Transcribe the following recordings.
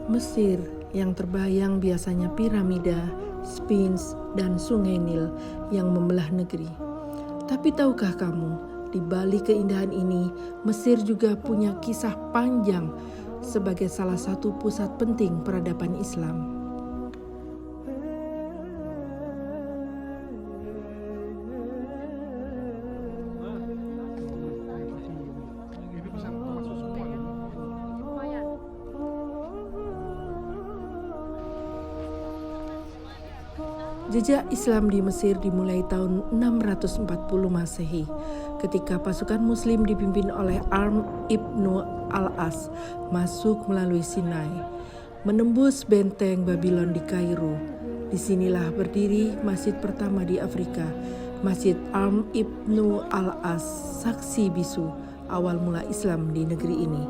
Mesir yang terbayang biasanya piramida, Sphinx, dan Sungai Nil yang membelah negeri. Tapi tahukah kamu, di balik keindahan ini, Mesir juga punya kisah panjang sebagai salah satu pusat penting peradaban Islam. Jejak Islam di Mesir dimulai tahun 640 Masehi ketika pasukan Muslim dipimpin oleh Amr ibnu al-As masuk melalui Sinai, menembus benteng Babylon di Kairo. Disinilah berdiri masjid pertama di Afrika, Masjid Amr ibnu al-As, saksi bisu awal mula Islam di negeri ini.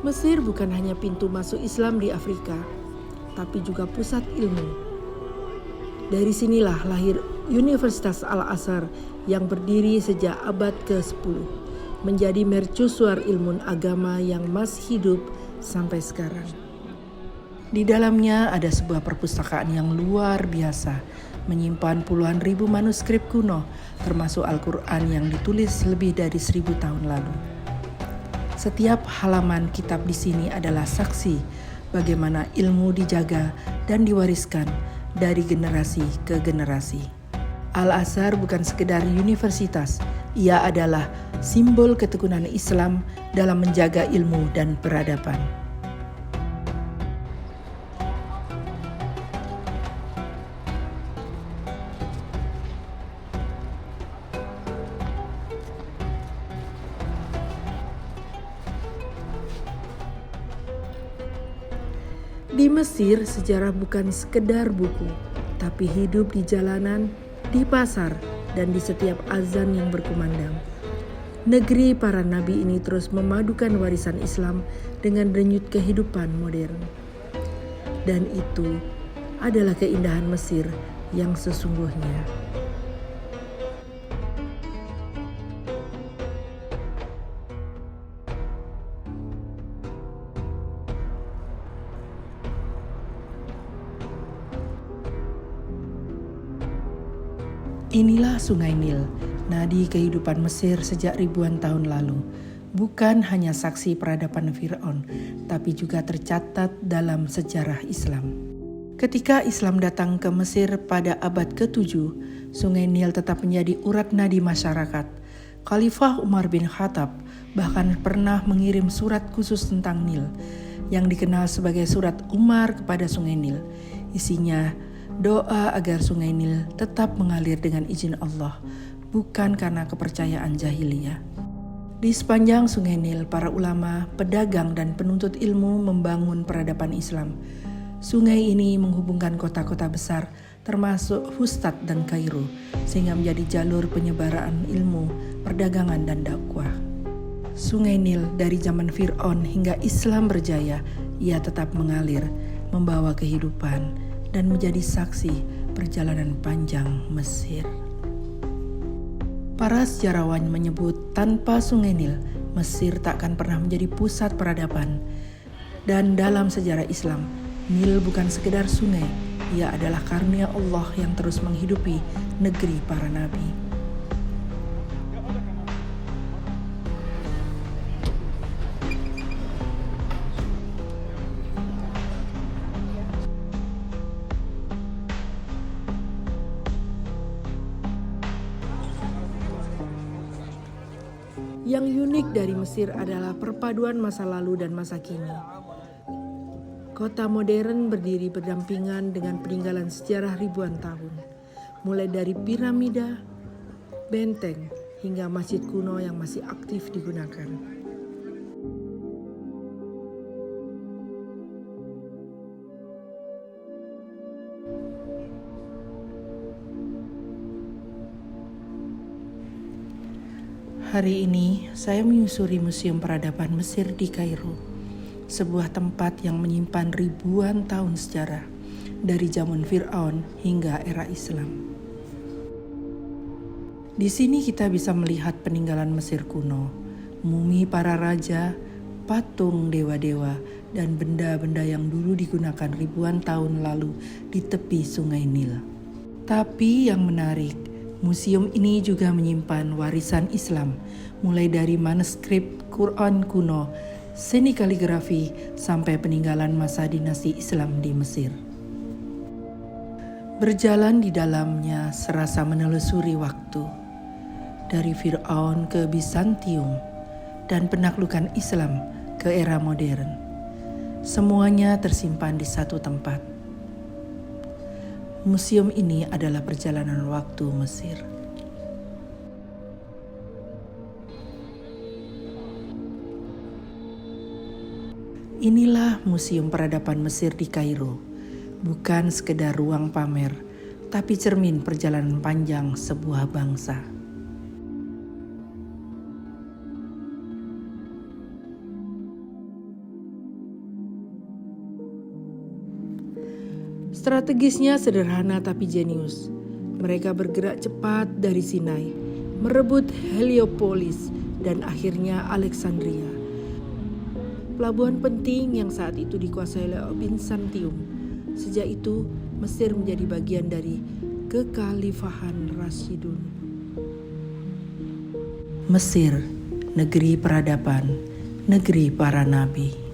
Mesir bukan hanya pintu masuk Islam di Afrika, tapi juga pusat ilmu. Dari sinilah lahir Universitas Al-Azhar yang berdiri sejak abad ke-10, menjadi mercusuar ilmu agama yang masih hidup sampai sekarang. Di dalamnya ada sebuah perpustakaan yang luar biasa, menyimpan puluhan ribu manuskrip kuno, termasuk Al-Quran yang ditulis lebih dari 1000 tahun lalu. Setiap halaman kitab di sini adalah saksi bagaimana ilmu dijaga dan diwariskan dari generasi ke generasi. Al-Azhar bukan sekedar universitas, ia adalah simbol ketekunan Islam dalam menjaga ilmu dan peradaban. Di Mesir, sejarah bukan sekedar buku, tapi hidup di jalanan, di pasar, dan di setiap azan yang berkumandang. Negeri para nabi ini terus memadukan warisan Islam dengan denyut kehidupan modern. Dan itu adalah keindahan Mesir yang sesungguhnya. Inilah Sungai Nil, nadi kehidupan Mesir sejak ribuan tahun lalu. Bukan hanya saksi peradaban Fir'aun, tapi juga tercatat dalam sejarah Islam. Ketika Islam datang ke Mesir pada abad ke-7, Sungai Nil tetap menjadi urat nadi masyarakat. Khalifah Umar bin Khattab bahkan pernah mengirim surat khusus tentang Nil, yang dikenal sebagai surat Umar kepada Sungai Nil. Isinya doa agar Sungai Nil tetap mengalir dengan izin Allah, bukan karena kepercayaan jahiliyah. Di sepanjang Sungai Nil, para ulama, pedagang, dan penuntut ilmu membangun peradaban Islam. Sungai ini menghubungkan kota-kota besar, termasuk Fustat dan Kairo, sehingga menjadi jalur penyebaran ilmu, perdagangan, dan dakwah. Sungai Nil dari zaman Fir'aun hingga Islam berjaya, ia tetap mengalir, membawa kehidupan, dan menjadi saksi perjalanan panjang Mesir. Para sejarawan menyebut tanpa Sungai Nil, Mesir tak akan pernah menjadi pusat peradaban. Dan dalam sejarah Islam, Nil bukan sekedar sungai, ia adalah karunia Allah yang terus menghidupi negeri para nabi. Yang unik dari Mesir adalah perpaduan masa lalu dan masa kini. Kota modern berdiri berdampingan dengan peninggalan sejarah ribuan tahun, mulai dari piramida, benteng, hingga masjid kuno yang masih aktif digunakan. Hari ini saya menyusuri Museum Peradaban Mesir di Kairo, sebuah tempat yang menyimpan ribuan tahun sejarah dari zaman Fir'aun hingga era Islam. Di sini kita bisa melihat peninggalan Mesir kuno, mumi para raja, patung dewa-dewa, dan benda-benda yang dulu digunakan ribuan tahun lalu di tepi Sungai Nil. Tapi yang menarik, museum ini juga menyimpan warisan Islam, mulai dari manuskrip Quran kuno, seni kaligrafi, sampai peninggalan masa dinasti Islam di Mesir. Berjalan di dalamnya serasa menelusuri waktu, dari Fir'aun ke Bizantium, dan penaklukan Islam ke era modern. Semuanya tersimpan di satu tempat. Museum ini adalah perjalanan waktu Mesir. Inilah Museum Peradaban Mesir di Kairo. Bukan sekedar ruang pamer, tapi cermin perjalanan panjang sebuah bangsa. Strategisnya sederhana tapi jenius. Mereka bergerak cepat dari Sinai, merebut Heliopolis, dan akhirnya Alexandria. Pelabuhan penting yang saat itu dikuasai oleh Bizantium. Sejak itu, Mesir menjadi bagian dari kekhalifahan Rasyidun. Mesir, negeri peradaban, negeri para nabi.